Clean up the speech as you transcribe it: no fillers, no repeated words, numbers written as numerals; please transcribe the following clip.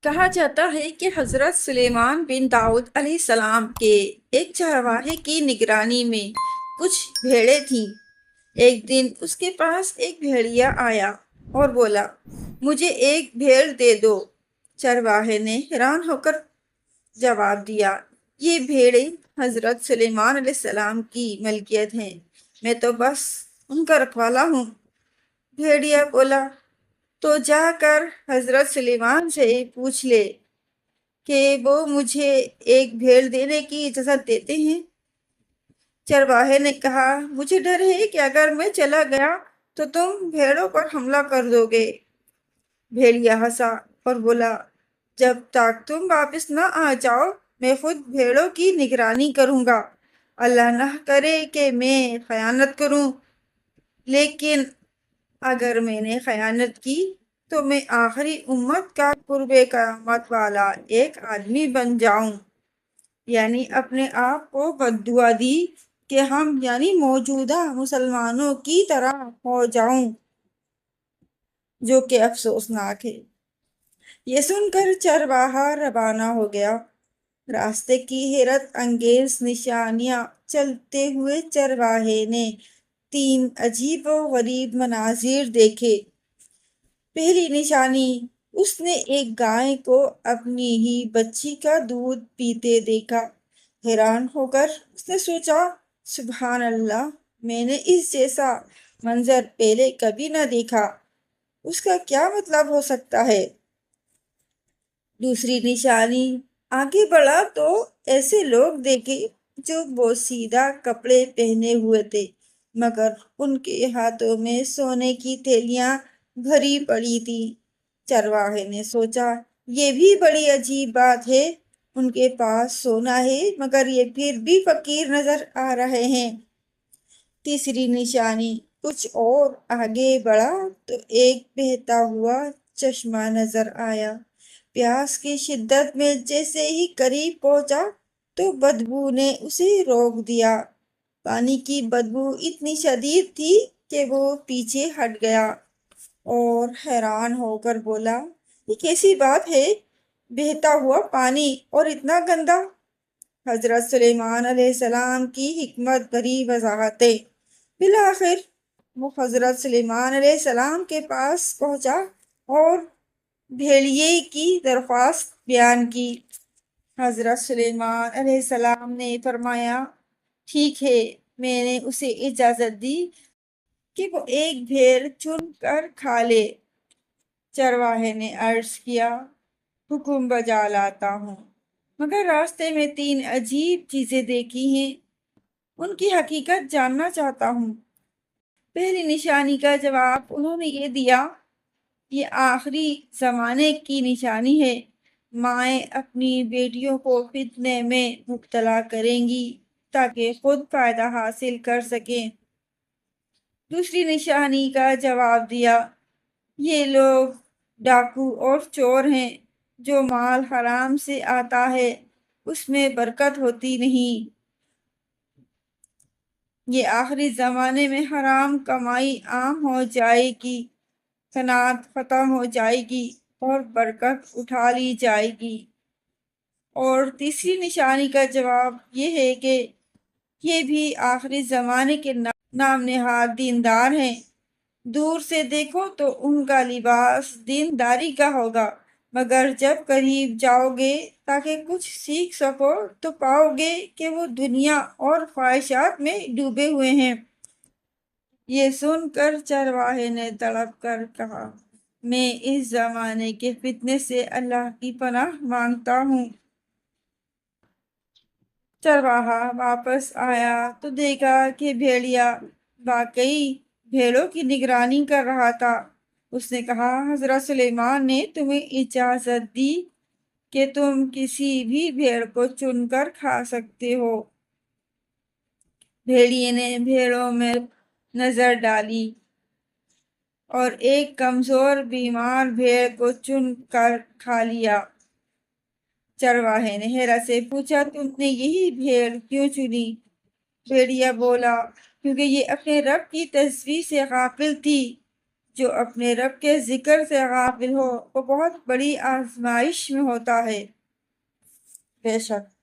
کہا جاتا ہے کہ حضرت سلیمان بن داؤد علیہ السلام کے ایک چرواہے کی نگرانی میں کچھ بھیڑیں تھیں۔ ایک دن اس کے پاس ایک بھیڑیا آیا اور بولا، مجھے ایک بھیڑ دے دو۔ چرواہے نے حیران ہو کر جواب دیا، یہ بھیڑیں حضرت سلیمان علیہ السلام کی ملکیت ہیں، میں تو بس ان کا رکھوالا ہوں۔ بھیڑیا بولا، تو جا کر حضرت سلیمان سے پوچھ لے کہ وہ مجھے ایک بھیڑ دینے کی اجازت دیتے ہیں۔ چرواہے نے کہا، مجھے ڈر ہے کہ اگر میں چلا گیا تو تم بھیڑوں پر حملہ کر دو گے۔ بھیڑیا ہنسا اور بولا، جب تک تم واپس نہ آ جاؤ میں خود بھیڑوں کی نگرانی کروں گا۔ اللہ نہ کرے کہ میں خیانت کروں، لیکن اگر میں نے خیانت کی تو میں آخری امت کا قرب قیامت والا ایک آدمی بن جاؤں، یعنی اپنے آپ کو بددعا دی کہ ہم یعنی موجودہ مسلمانوں کی طرح ہو جاؤں، جو کہ افسوسناک ہے۔ یہ سن کر چرواہا روانہ ہو گیا۔ راستے کی حیرت انگیز نشانیاں چلتے ہوئے چرواہے نے 3 عجیب و غریب مناظر دیکھے۔ پہلی نشانی، اس نے ایک گائے کو اپنی ہی بچی کا دودھ پیتے دیکھا۔ حیران ہو کر اس نے سوچا، سبحان اللہ، میں نے اس جیسا منظر پہلے کبھی نہ دیکھا، اس کا کیا مطلب ہو سکتا ہے؟ دوسری نشانی، آگے بڑھا تو ایسے لوگ دیکھے جو بوسیدہ کپڑے پہنے ہوئے تھے، مگر ان کے ہاتھوں میں سونے کی تھیلیاں بھری پڑی تھی۔ چرواہے نے سوچا، یہ بھی بڑی عجیب بات ہے، ان کے پاس سونا ہے مگر یہ پھر بھی فقیر نظر آ رہے ہیں۔ تیسری نشانی، کچھ اور آگے بڑھا تو ایک بہتا ہوا چشمہ نظر آیا۔ پیاس کی شدت میں جیسے ہی قریب پہنچا تو بدبو نے اسے روک دیا۔ پانی کی بدبو اتنی شدید تھی کہ وہ پیچھے ہٹ گیا اور حیران ہو کر بولا، یہ کیسی بات ہے، بہتا ہوا پانی اور اتنا گندا؟ حضرت سلیمان علیہ السلام کی حکمت بھری وضاحتیں۔ بالآخر وہ حضرت سلیمان علیہ السلام کے پاس پہنچا اور بھیڑیے کی درخواست بیان کی۔ حضرت سلیمان علیہ السلام نے فرمایا، ٹھیک ہے، میں نے اسے اجازت دی کہ وہ ایک بھیڑ چن کر کھا لے۔ چرواہے نے عرض کیا، حکم بجا لاتا ہوں، مگر راستے میں 3 عجیب چیزیں دیکھی ہیں، ان کی حقیقت جاننا چاہتا ہوں۔ پہلی نشانی کا جواب انہوں نے یہ دیا، یہ آخری زمانے کی نشانی ہے، مائیں اپنی بیٹیوں کو فتنے میں مبتلا کریں گی تاکہ خود فائدہ حاصل کر سکیں۔ دوسری نشانی کا جواب دیا، یہ لوگ ڈاکو اور چور ہیں، جو مال حرام سے آتا ہے اس میں برکت ہوتی نہیں۔ یہ آخری زمانے میں حرام کمائی عام ہو جائے گی، قناعت ختم ہو جائے گی اور برکت اٹھا لی جائے گی۔ اور تیسری نشانی کا جواب یہ ہے کہ یہ بھی آخری زمانے کے نام نہاد دیندار ہیں، دور سے دیکھو تو ان کا لباس دینداری کا ہوگا، مگر جب قریب جاؤ گے تاکہ کچھ سیکھ سکو تو پاؤ گے کہ وہ دنیا اور خواہشات میں ڈوبے ہوئے ہیں۔ یہ سن کر چرواہے نے تڑپ کر کہا، میں اس زمانے کے فتنے سے اللہ کی پناہ مانگتا ہوں۔ چرواہا واپس آیا تو دیکھا کہ بھیڑیا واقعی بھیڑوں کی نگرانی کر رہا تھا۔ اس نے کہا، حضرت سلیمان نے تمہیں اجازت دی کہ تم کسی بھی بھیڑ کو چن کر کھا سکتے ہو۔ بھیڑیے نے بھیڑوں میں نظر ڈالی اور ایک کمزور بیمار بھیڑ کو چن کر کھا لیا۔ چرواہے نے حیرت سے پوچھا، تم نے یہی بھیڑ کیوں چنی؟ بھیڑیا بولا، کیونکہ یہ اپنے رب کی تصویر سے غافل تھی جو اپنے رب کے ذکر سے غافل ہو وہ بہت بڑی آزمائش میں ہوتا ہے۔ بے شک